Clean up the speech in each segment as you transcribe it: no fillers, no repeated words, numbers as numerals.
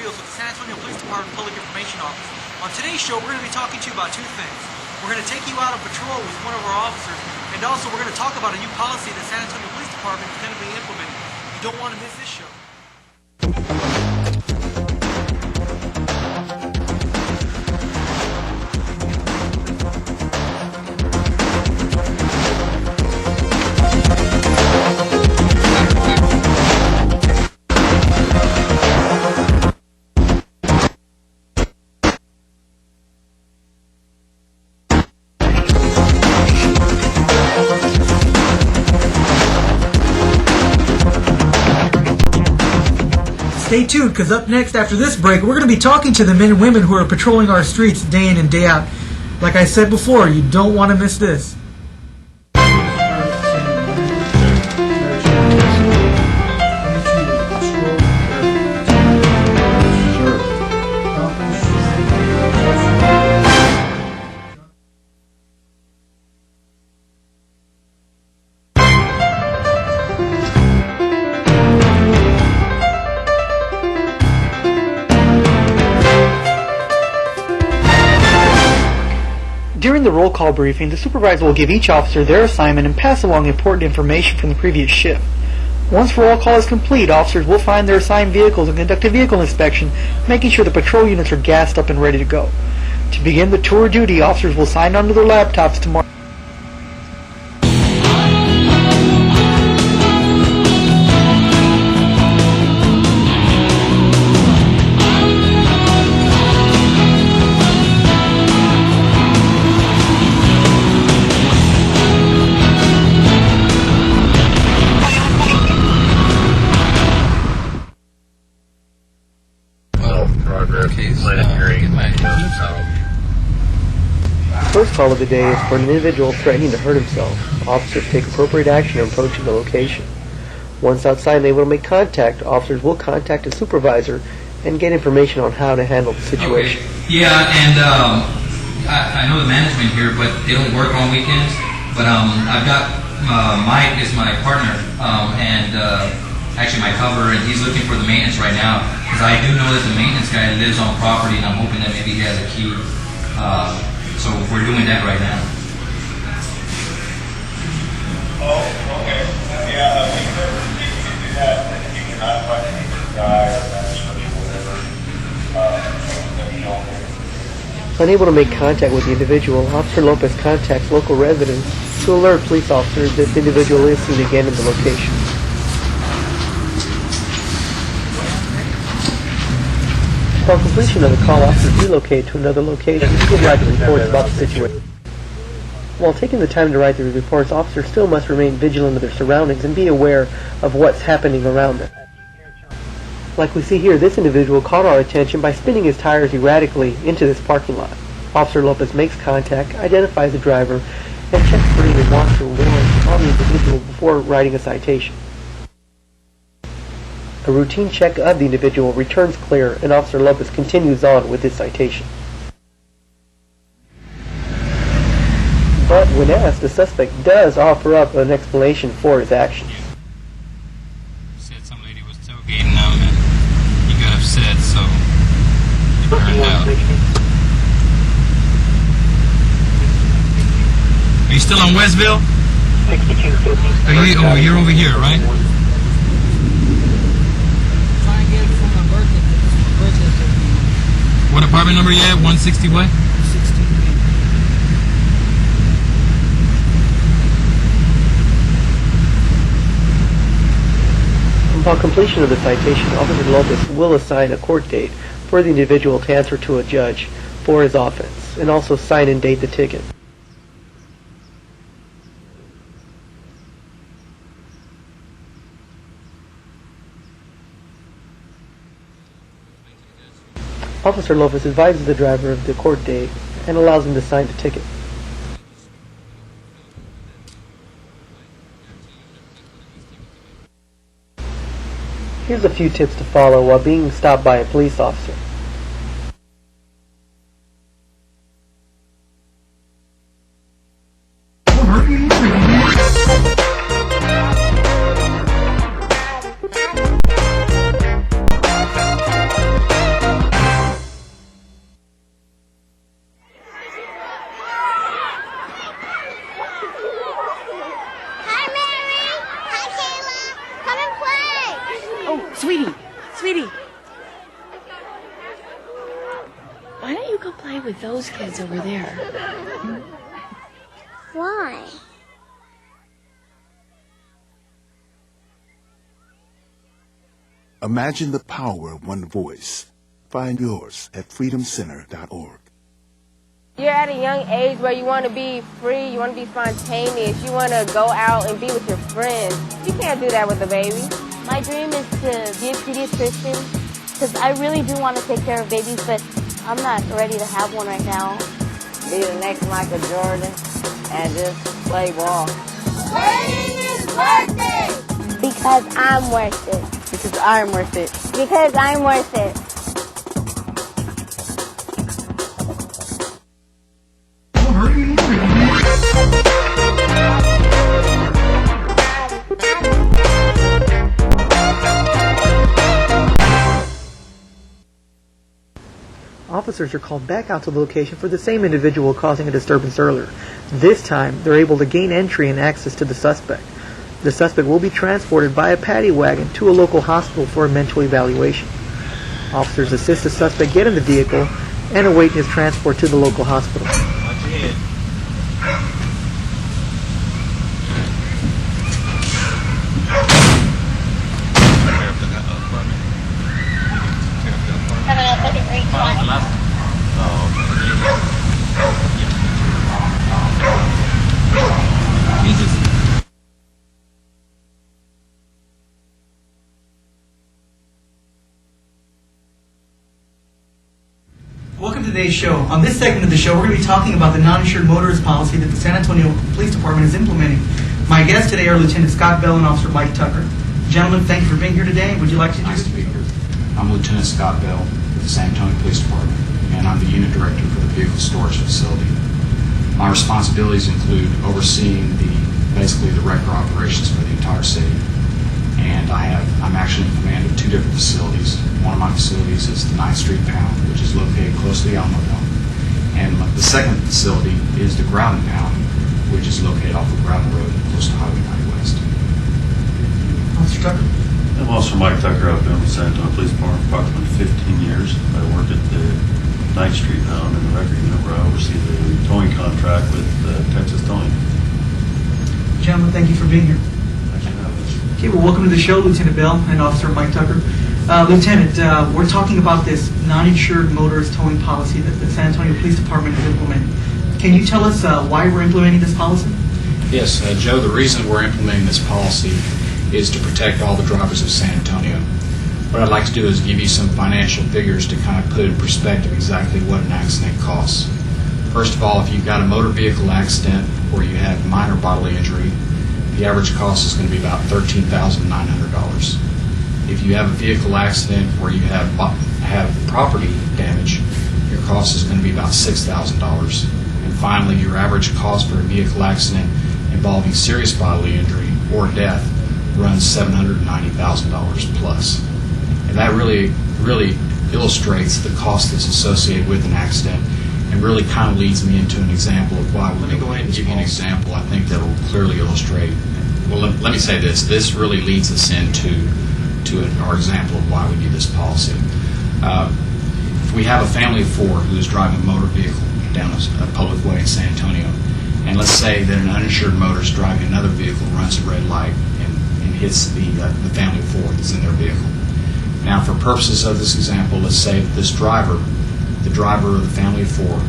Rios with the San Antonio Police Department Public Information Office. On today's show, we're going to be talking to you about two things. We're going to take you out on patrol with one of our officers, and also we're going to talk about a new policy the San Antonio Police Department is going to be implementing. You don't want to miss this show. Stay tuned, because up next after this break, we're going to be talking to the men and women who are patrolling our streets day in and day out. Like I said before, you don't want to miss this. During the roll call briefing, the supervisor will give each officer their assignment and pass along important information from the previous shift. Once roll call is complete, officers will find their assigned vehicles and conduct a vehicle inspection, making sure the patrol units are gassed up and ready to go. To begin the tour of duty, officers will sign onto their laptops tomorrow. First call of the day is for an individual threatening to hurt himself. Officers take appropriate action in approaching the location. Once outside and able to make contact, officers will contact a supervisor and get information on how to handle the situation. Okay. Yeah, and I know the management here, but they don't work on weekends. But I've got Mike is my partner, and actually my cover, and he's looking for the maintenance right now. Because I do know that the maintenance guy lives on property, and I'm hoping that maybe he has a key. So we're doing that right now. Oh, okay. Yeah, we can do that. You can notify the guy or management or whatever. Unable to make contact with the individual, Officer Lopez contacts local residents to alert police officers that the individual is seen again in the location. Upon completion of the call, officers relocate to another location to write reports about the situation. While taking the time to write the reports, officers still must remain vigilant of their surroundings and be aware of what's happening around them. Like we see here, this individual caught our attention by spinning his tires erratically into this parking lot. Officer Lopez makes contact, identifies the driver, and checks for any wants or warrants on the individual before writing a citation. A routine check of the individual returns clear, and Officer Lopez continues on with his citation. But when asked, the suspect does offer up an explanation for his actions. Said some lady was tailgating them and he got upset, so he turned out. Are you still on Westville? You're over here, right? What apartment number you at? 160 what? 60. Upon completion of the citation, Officer Lopez will assign a court date for the individual to answer to a judge for his offense, and also sign and date the ticket. Officer Lopez advises the driver of the court date and allows him to sign the ticket. Here's a few tips to follow while being stopped by a police officer. Sweetie, why don't you go play with those kids over there? Why? Imagine the power of one voice. Find yours at freedomcenter.org. You're at a young age where you want to be free, you want to be spontaneous, you want to go out and be with your friends. You can't do that with a baby. My dream is to be a pediatrician because I really do want to take care of babies, but I'm not ready to have one right now. Be the next Michael Jordan and just play ball. Waiting is worth it! Because I'm worth it. Because I'm worth it. Because I'm worth it. Officers are called back out to the location for the same individual causing a disturbance earlier. This time, they're able to gain entry and access to the suspect. The suspect will be transported by a paddy wagon to a local hospital for a mental evaluation. Officers assist the suspect get in the vehicle and await his transport to the local hospital. Welcome to today's show. On this segment of the show, we're going to be talking about the non-insured motorist policy that the San Antonio Police Department is implementing. My guests today are Lieutenant Scott Bell and Officer Mike Tucker. Gentlemen, thank you for being here today. Would you like to Nice to be here. I'm Lieutenant Scott Bell with the San Antonio Police Department, and I'm the unit director for the vehicle storage facility. My responsibilities include overseeing basically the record operations for the entire city. And I'm actually in command of two different facilities. One of my facilities is the 9th Street Pound, which is located close to the Alamo. And the second facility is the Ground Pound, which is located off of Ground Road, close to Highway 90 West. Officer Tucker. I'm Officer Mike Tucker. I've been with the San Antonio Police Department for approximately 15 years. I worked at the 9th Street Pound in the record unit where I oversee the towing contract with Texas Towing. Gentlemen, thank you for being here. Okay, well, welcome to the show, Lieutenant Bell and Officer Mike Tucker. Lieutenant, we're talking about this non-insured motorist towing policy that the San Antonio Police Department is implementing. Can you tell us why we're implementing this policy? Yes, Joe, the reason we're implementing this policy is to protect all the drivers of San Antonio. What I'd like to do is give you some financial figures to kind of put in perspective exactly what an accident costs. First of all, if you've got a motor vehicle accident or you have minor bodily injury, the average cost is going to be about $13,900. If you have a vehicle accident where you have property damage, your cost is going to be about $6,000. And finally, your average cost for a vehicle accident involving serious bodily injury or death runs $790,000 plus. And that really illustrates the cost that's associated with an accident and really kind of leads me into an example of why. Let me go ahead and give you an example I think that will clearly illustrate. Well, let me say this. This really leads us into our example of why we do this policy. If we have a family of four who is driving a motor vehicle down a public way in San Antonio, and let's say that an uninsured motorist driving another vehicle runs a red light and hits the family of four that's in their vehicle. Now, for purposes of this example, let's say that this driver, the driver of the family of four,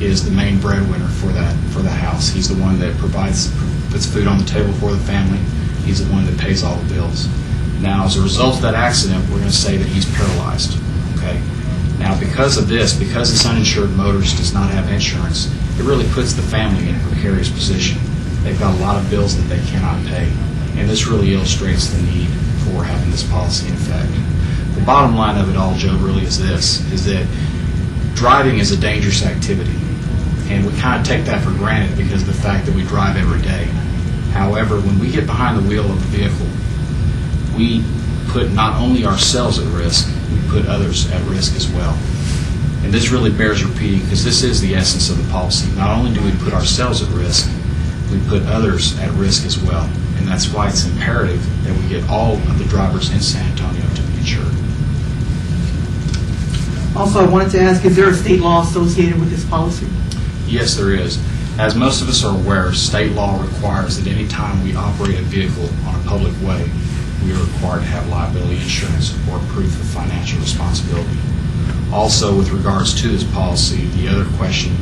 is the main breadwinner for the house. He's the one that puts food on the table for the family. He's the one that pays all the bills. Now, as a result of that accident, we're going to say that he's paralyzed. Okay. Now, because this uninsured motorist does not have insurance, it really puts the family in a precarious position. They've got a lot of bills that they cannot pay, and this really illustrates the need for having this policy in effect. The bottom line of it all, Joe, really is that driving is a dangerous activity, and we kind of take that for granted because of the fact that we drive every day. However, when we get behind the wheel of a vehicle, we put not only ourselves at risk, we put others at risk as well. And this really bears repeating because this is the essence of the policy. Not only do we put ourselves at risk, we put others at risk as well. And that's why it's imperative that we get all of the drivers in San Antonio to be insured. Also, I wanted to ask, is there a state law associated with this policy? Yes, there is. As most of us are aware, state law requires that any time we operate a vehicle on a public way, we are required to have liability insurance or proof of financial responsibility. Also, with regards to this policy, the other question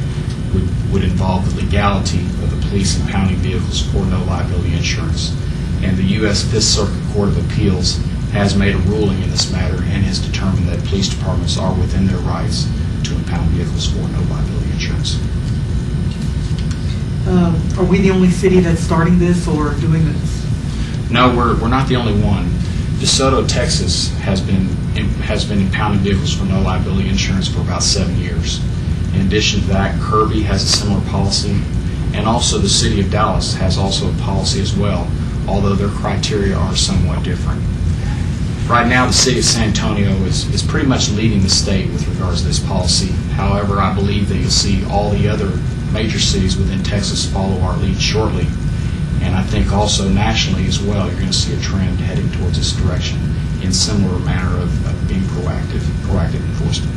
would involve the legality of the police impounding vehicles for no liability insurance. And the U.S. Fifth Circuit Court of Appeals has made a ruling in this matter and has determined that police departments are within their rights to impound vehicles for no liability insurance. Are we the only city that's starting this or doing this? No, we're not the only one. DeSoto, Texas has been impounding vehicles for no liability insurance for about 7 years. In addition to that, Kirby has a similar policy, and also the city of Dallas has also a policy as well, although their criteria are somewhat different. Right now, the city of San Antonio is pretty much leading the state with regards to this policy. However, I believe that you'll see all the other major cities within Texas follow our lead shortly. And I think also nationally as well, you're going to see a trend heading towards this direction in similar manner of being proactive enforcement.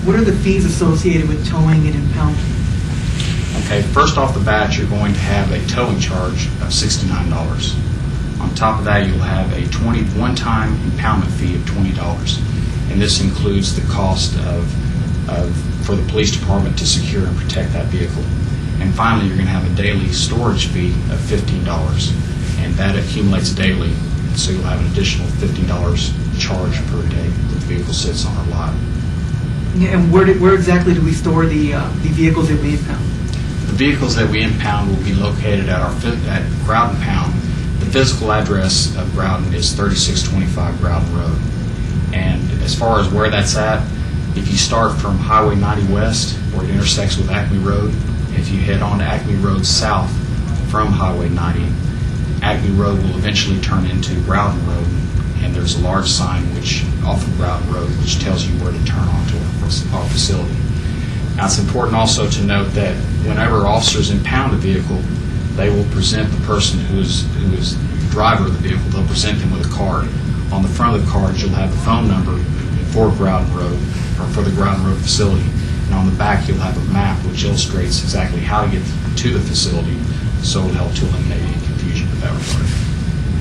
What are the fees associated with towing and impounding? Okay, first off the bat, you're going to have a towing charge of $69. On top of that, you'll have a one-time impoundment fee of $20. And this includes the cost for the police department to secure and protect that vehicle. And finally, you're going to have a daily storage fee of $15, and that accumulates daily, so you'll have an additional $15 charge per day that the vehicle sits on our lot. Yeah, and where exactly do we store the vehicles that we impound? The vehicles that we impound will be located at Groudon Pound. The physical address of Groudon is 3625 Groudon Road. And as far as where that's at, if you start from Highway 90 West, where it intersects with Acme Road, if you head on to Acme Road south from Highway 90, Acme Road will eventually turn into Groudon Road, and there's a large sign off of Groudon Road which tells you where to turn onto our facility. Now, it's important also to note that whenever officers impound a vehicle, they will present the person who is the driver of the vehicle, they'll present them with a card. On the front of the card, you'll have the phone number for Groudon Road, or for the Groudon Road facility. And on the back, you'll have a map which illustrates exactly how to get to the facility, so it'll help to eliminate any confusion with that regard.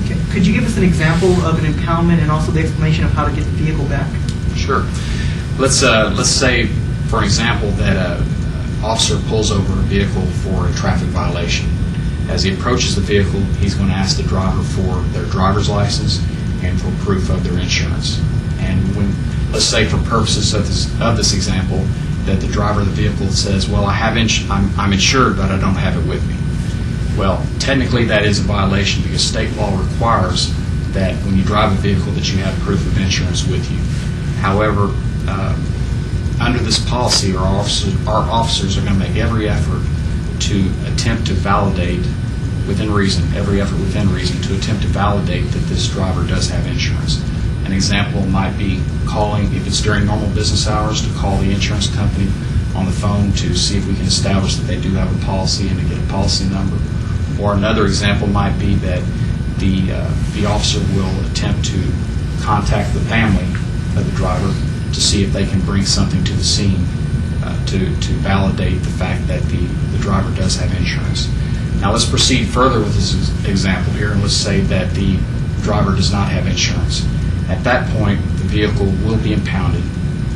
Okay. Could you give us an example of an impoundment and also the explanation of how to get the vehicle back? Sure. Let's say, for example, that an officer pulls over a vehicle for a traffic violation. As he approaches the vehicle, he's going to ask the driver for their driver's license and for proof of their insurance. And let's say, for purposes of this example, that the driver of the vehicle says, well, I'm insured, but I don't have it with me. Well, technically that is a violation because state law requires that when you drive a vehicle that you have proof of insurance with you. However, under this policy, our officers are going to make every effort to attempt to validate, within reason, to attempt to validate that this driver does have insurance. An example might be calling, if it's during normal business hours, to call the insurance company on the phone to see if we can establish that they do have a policy and to get a policy number. Or another example might be that the officer will attempt to contact the family of the driver to see if they can bring something to the scene to validate the fact that the driver does have insurance. Now let's proceed further with this example here, and let's say that the driver does not have insurance. At that point, the vehicle will be impounded,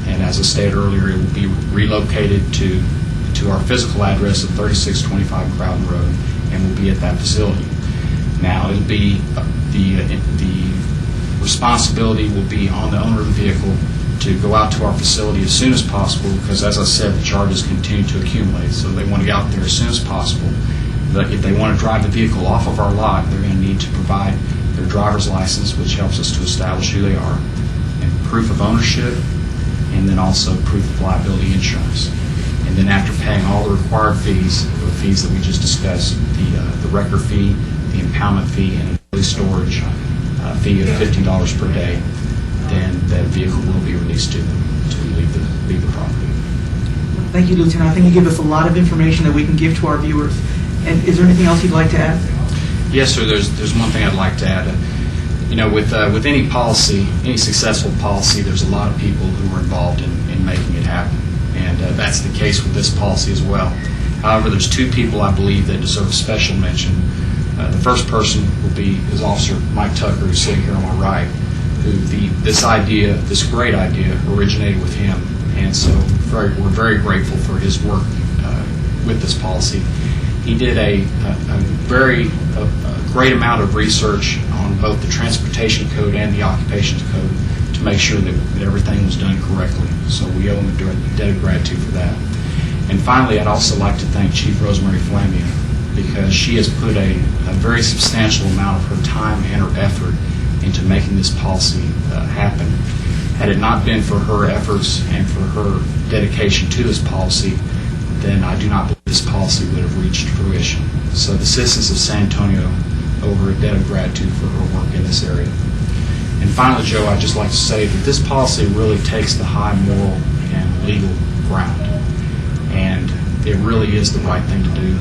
and as I stated earlier, it will be relocated to our physical address of 3625 Groudon Road, and will be at that facility. Now, it'll be the responsibility will be on the owner of the vehicle to go out to our facility as soon as possible, because as I said, the charges continue to accumulate, so they want to get out there as soon as possible. But if they want to drive the vehicle off of our lot, they're going to need to provide their driver's license, which helps us to establish who they are, and proof of ownership, and then also proof of liability insurance. And then after paying all the required fees, the fees that we just discussed, the record fee, the impoundment fee, and a daily storage fee of $50 per day, then that vehicle will be released to them to leave the property. Thank you, Lieutenant. I think you give us a lot of information that we can give to our viewers. And is there anything else you'd like to add? Yes, sir. There's one thing I'd like to add. with any policy, any successful policy, there's a lot of people who are involved in making it happen, and that's the case with this policy as well. However, there's two people I believe that deserve a special mention. The first person will be Officer Mike Tucker, who's sitting here on my right, who this great idea originated with him, and so we're very grateful for his work with this policy. He did a great amount of research on both the Transportation Code and the Occupations Code to make sure that everything was done correctly. So we owe him a debt of gratitude for that. And finally, I'd also like to thank Chief Rosemary Flamia, because she has put a very substantial amount of her time and her effort into making this policy happen. Had it not been for her efforts and for her dedication to this policy, then I do not believe this policy would have reached fruition. So the citizens of San Antonio owe her a debt of gratitude for her work in this area. And finally, Joe, I'd just like to say that this policy really takes the high moral and legal ground, and it really is the right thing to do.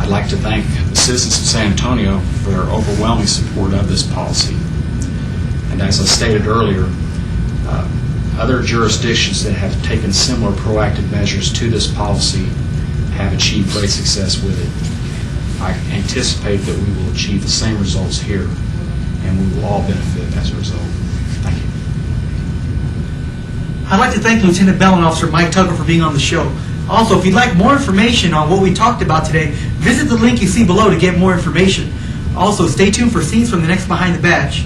I'd like to thank the citizens of San Antonio for their overwhelming support of this policy. And as I stated earlier, other jurisdictions that have taken similar proactive measures to this policy have achieved great success with it. I anticipate that we will achieve the same results here, and we will all benefit as a result. Thank you. I'd like to thank Lieutenant Bell and Officer Mike Tucker for being on the show. Also, if you'd like more information on what we talked about today, visit the link you see below to get more information. Also, stay tuned for scenes from the next Behind the Badge.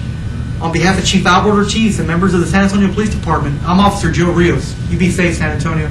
On behalf of Chief Albert Ortiz and members of the San Antonio Police Department, I'm Officer Joe Rios. You be safe, San Antonio.